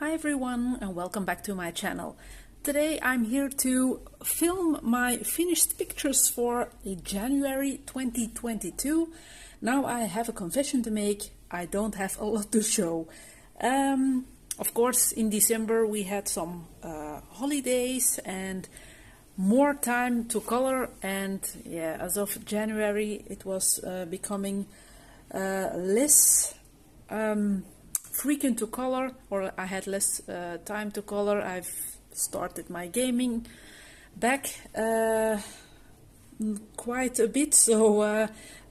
Hi everyone and welcome back to my channel. Today I'm here to film my finished pictures for January 2022. Now I have a confession to make. I don't have a lot to show. Of course in December we had some holidays and more time to color, and yeah, as of January it was becoming less frequent to color, or I had less time to color. I've started my gaming back quite a bit, so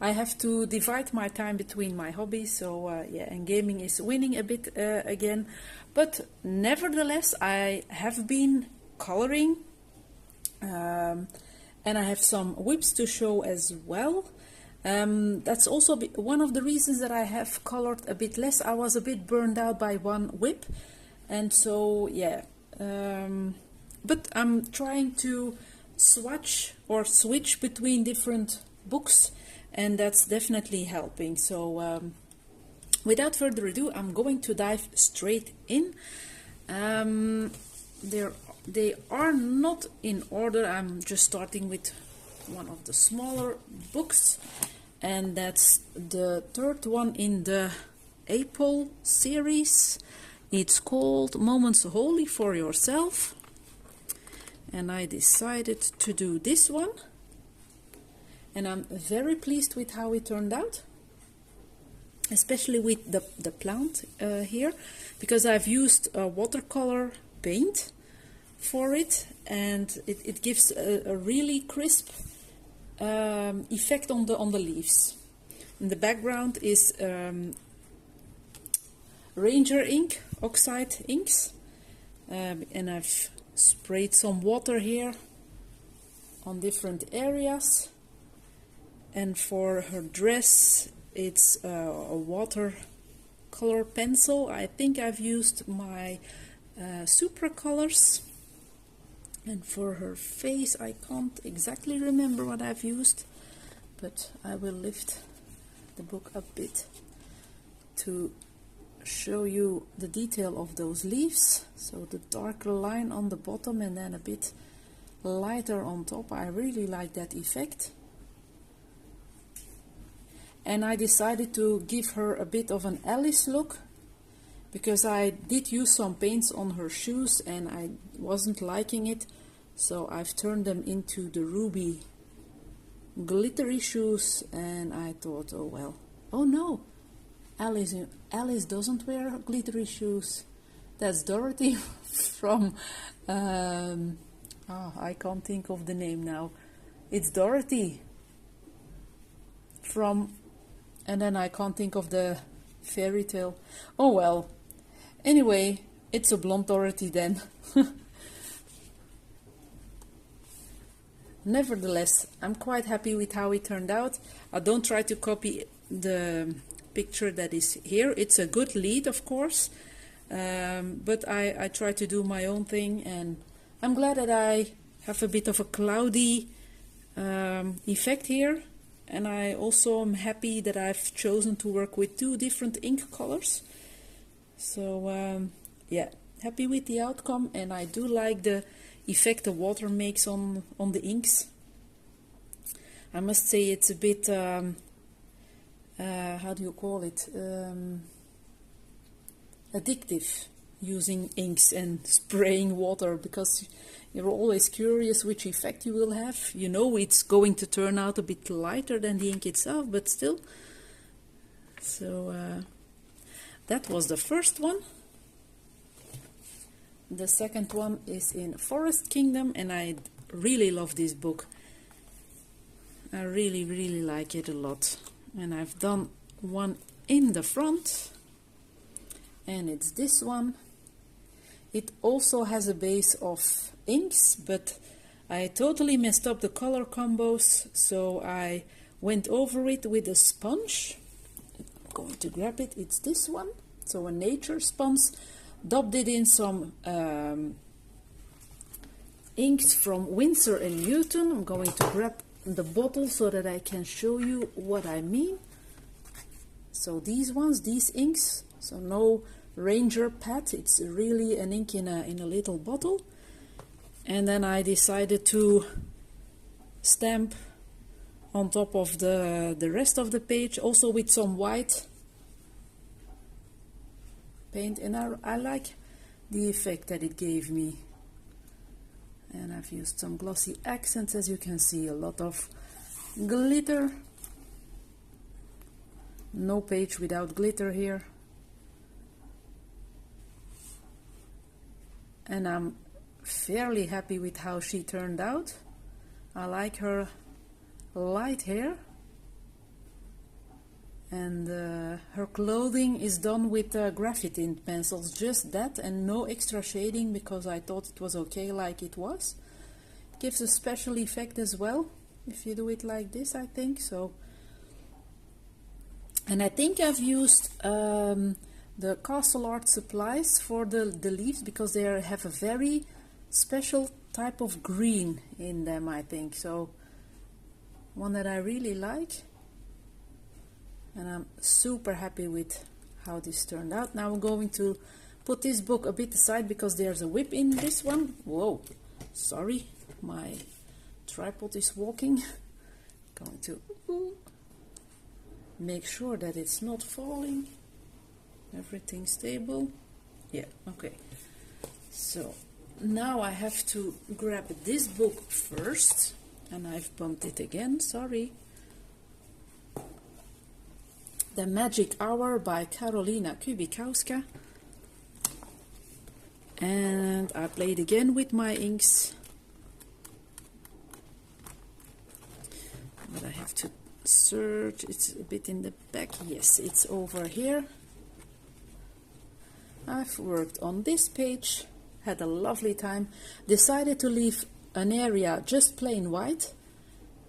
I have to divide my time between my hobbies. So yeah, and gaming is winning a bit again, but nevertheless I have been coloring, and I have some whips to show as well. That's also one of the reasons that I have colored a bit less. I was a bit burned out by one whip, and so yeah, but I'm trying to switch between different books, and that's definitely helping. So without further ado, I'm going to dive straight in. They are not in order. I'm just starting with one of the smaller books, and that's the third one in the April series. It's called Moments Wholly for Yourself, and I decided to do this one, and I'm very pleased with how it turned out, especially with the plant here, because I've used watercolor paint for it, and it gives a really crisp effect on the leaves. In the background is Ranger ink, oxide inks, and I've sprayed some water here on different areas. And for her dress, it's a watercolor pencil. I think I've used my Supra colors. And for her face, I can't exactly remember what I've used, but I will lift the book a bit to show you the detail of those leaves. So the darker line on the bottom and then a bit lighter on top. I really like that effect. And I decided to give her a bit of an Alice look, because I did use some paints on her shoes and I wasn't liking it, so I've turned them into the ruby glittery shoes, and I thought, oh well, oh no, Alice doesn't wear glittery shoes. That's Dorothy from I can't think of the name now. It's Dorothy from, and then I can't think of the fairy tale. Oh well. Anyway, it's a blonde Dorothy then. Nevertheless, I'm quite happy with how it turned out. I don't try to copy the picture that is here. It's a good lead, of course, but I try to do my own thing, and I'm glad that I have a bit of a cloudy effect here. And I also am happy that I've chosen to work with two different ink colors. So yeah, happy with the outcome, and I do like the effect the water makes on the inks. I must say it's a bit how do you call it, addictive, using inks and spraying water, because you're always curious which effect you will have. You know it's going to turn out a bit lighter than the ink itself, but still. So that was the first one. The second one is in Forest Kingdom, and I really love this book. I really like it a lot. And I've done one in the front, and it's this one. It also has a base of inks, but I totally messed up the color combos, so I went over it with a sponge. I'm going to grab it. It's this one, so a nature sponge. Dabbed it in some inks from Winsor & Newton. I'm going to grab the bottle so that I can show you what I mean. So these ones, these inks, so no Ranger pad. It's really an ink in a little bottle. And then I decided to stamp on top of the rest of the page, also with some white paint, and I like the effect that it gave me. And I've used some glossy accents, as you can see, a lot of glitter. No page without glitter here. And I'm fairly happy with how she turned out. I like her light hair. And her clothing is done with graphite ink pencils, just that, and no extra shading, because I thought it was okay like it was. It gives a special effect as well if you do it like this, I think. So, and I think I've used the Castle Art supplies for the leaves, because they have a very special type of green in them, I think. So, one that I really like. And I'm super happy with how this turned out. Now I'm going to put this book a bit aside because there's a whip in this one. Whoa, sorry, my tripod is walking. Going to make sure that it's not falling. Everything stable. Yeah, okay. So now I have to grab this book first, and I've bumped it again, sorry. The Magic Hour by Karolina Kubikowska. And I played again with my inks. But I have to search, it's a bit in the back. Yes, it's over here. I've worked on this page, had a lovely time, decided to leave an area just plain white,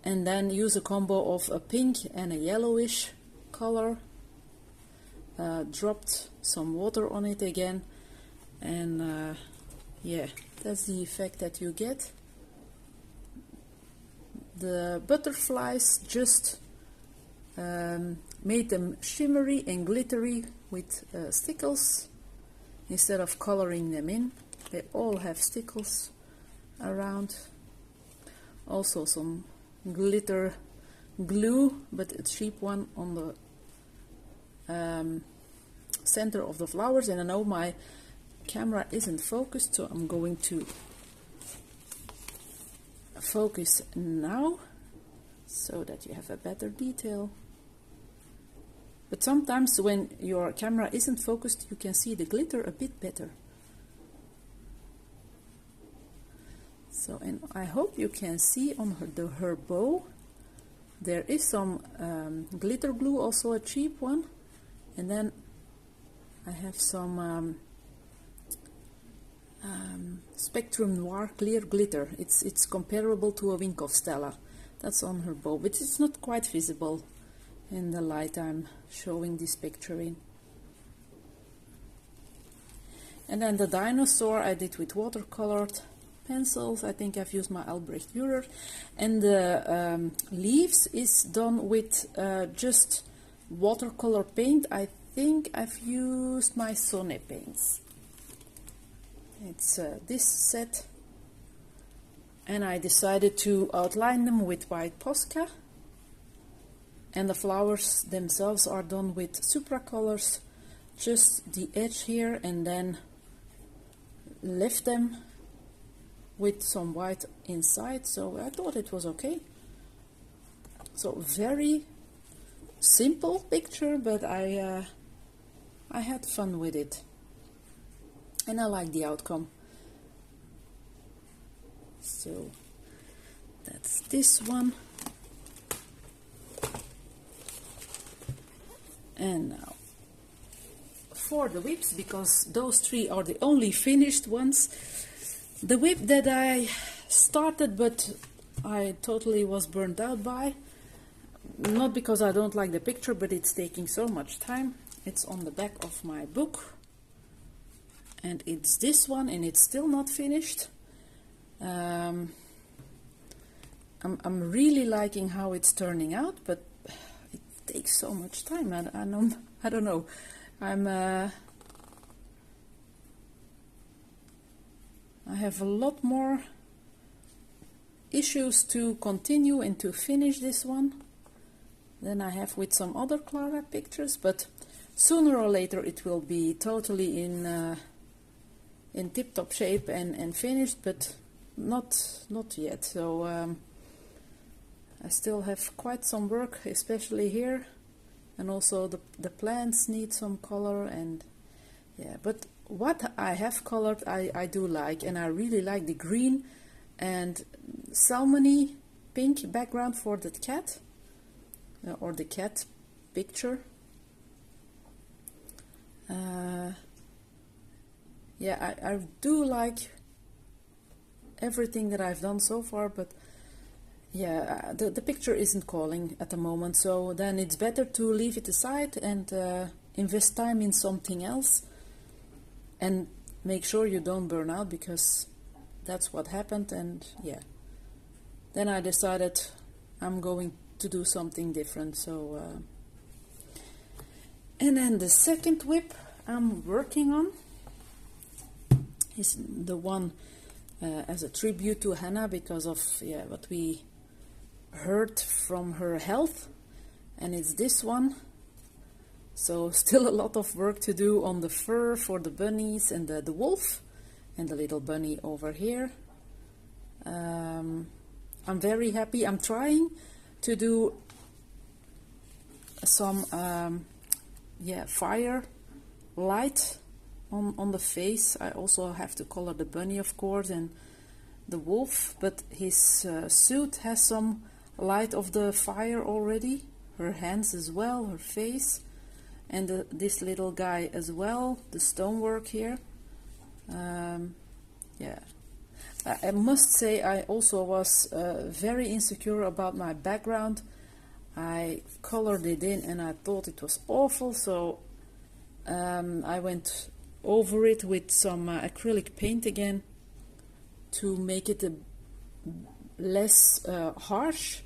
and then use a combo of a pink and a yellowish color. Dropped some water on it again, and yeah, that's the effect that you get. The butterflies just made them shimmery and glittery with stickles instead of coloring them in. They all have stickles around. Also some glitter glue, but a cheap one, on the center of the flowers. And I know my camera isn't focused, so I'm going to focus now so that you have a better detail. But sometimes when your camera isn't focused, you can see the glitter a bit better. So, and I hope you can see on her bow there is some glitter glue, also a cheap one, and then I have some Spectrum Noir clear glitter. It's comparable to a Wink of Stella. That's on her bow, but it's not quite visible in the light I'm showing this picture in. And then the dinosaur I did with watercolored pencils. I think I've used my Albrecht Dürer. And the leaves is done with just watercolor paint. I think I've used my Sonnet paints. It's this set. And I decided to outline them with white Posca. And the flowers themselves are done with Supracolors, just the edge here, and then left them with some white inside. So I thought it was okay. So very simple picture, but I had fun with it, and I like the outcome. So that's this one. And now for the whips, because those three are the only finished ones. The whip that I started but I totally was burnt out by, not because I don't like the picture, but it's taking so much time. It's on the back of my book, and it's this one, and it's still not finished. I'm really liking how it's turning out, but it takes so much time. I don't know. I'm I have a lot more issues to continue and to finish this one than I have with some other Clara pictures, but sooner or later it will be totally in tip-top shape and finished, but not yet. So I still have quite some work, especially here, and also the plants need some color, and yeah, but what I have colored I do like, and I really like the green and salmony pink background for the cat, or the cat picture. Yeah, I do like everything that I've done so far, but yeah, the picture isn't calling at the moment, so then it's better to leave it aside and invest time in something else, and make sure you don't burn out, because that's what happened. And yeah, then I decided I'm going to do something different. So and then the second WIP I'm working on is the one as a tribute to Hannah, because of what we heard from her health, and it's this one. So still a lot of work to do on the fur for the bunnies and the wolf and the little bunny over here. I'm very happy. I'm trying to do some fire light on the face. I also have to color the bunny, of course, and the wolf, but his suit has some light of the fire already, her hands as well, her face, and this little guy as well, the stonework here. Yeah, I must say I also was very insecure about my background. I colored it in and I thought it was awful, so I went over it with some acrylic paint again to make it a less harsh,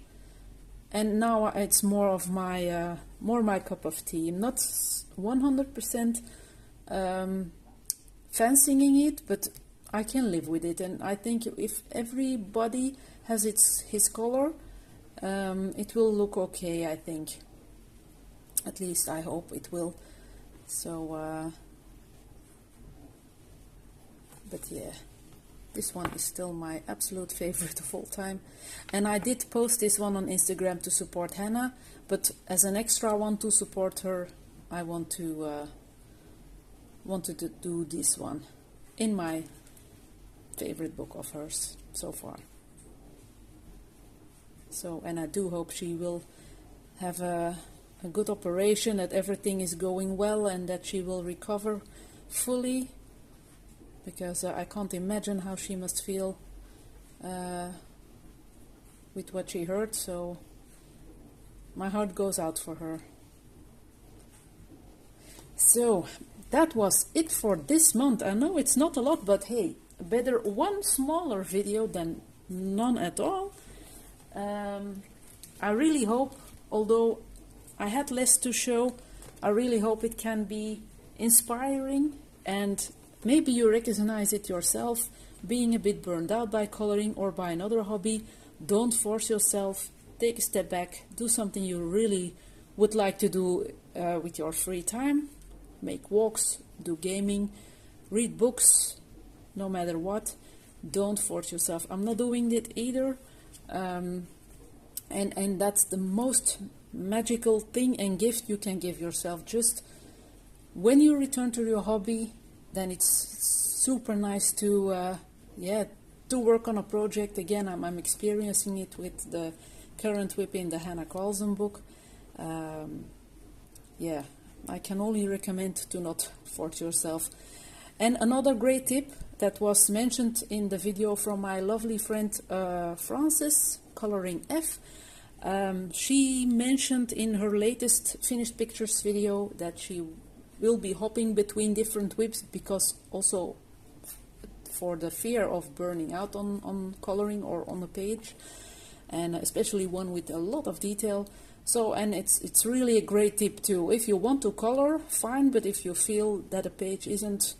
and now it's more of my my cup of tea. I'm not 100% fancying it, but I can live with it, and I think if everybody has his color, it will look okay. I think, at least I hope it will. So but yeah, this one is still my absolute favorite of all time, and I did post this one on Instagram to support Hannah, but as an extra one to support her, I wanted to do this one in my favorite book of hers so far. So, and I do hope she will have a good operation, that everything is going well, and that she will recover fully, because I can't imagine how she must feel with what she heard. So my heart goes out for her. So that was it for this month. I know it's not a lot, but hey, better one smaller video than none at all. I really hope, although I had less to show, I really hope it can be inspiring, and maybe you recognize it yourself, being a bit burned out by coloring or by another hobby. Don't force yourself. Take a step back. Do something you really would like to do with your free time. Make walks, do gaming, read books, no matter what. Don't force yourself. I'm not doing it either. And that's the most magical thing and gift you can give yourself. Just when you return to your hobby, then it's super nice to to work on a project again. I'm experiencing it with the current WIP in the Hannah Carlson book. I can only recommend to not force yourself. And another great tip that was mentioned in the video from my lovely friend Frances, Coloring F. She mentioned in her latest finished pictures video that she will be hopping between different WIPs, because also for the fear of burning out on coloring or on a page, and especially one with a lot of detail. So, and it's really a great tip too. If you want to color, fine, but if you feel that a page isn't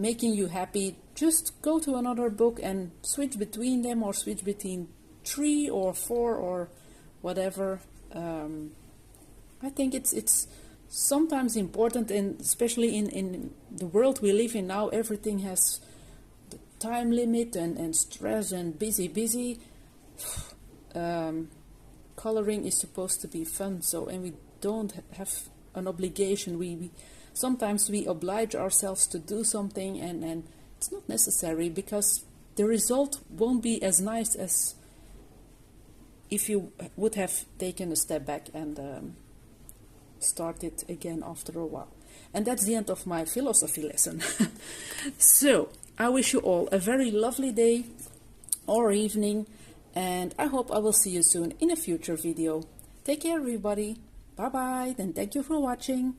making you happy, just go to another book and switch between them, or switch between 3 or 4 or whatever. I think it's sometimes important, and especially in the world we live in now, everything has the time limit and stress and busy. Coloring is supposed to be fun, so, and we don't have an obligation. We sometimes we oblige ourselves to do something, and it's not necessary, because the result won't be as nice as if you would have taken a step back and started again after a while. And that's the end of my philosophy lesson. So I wish you all a very lovely day or evening, and I hope I will see you soon in a future video. Take care, everybody. Bye bye, and thank you for watching.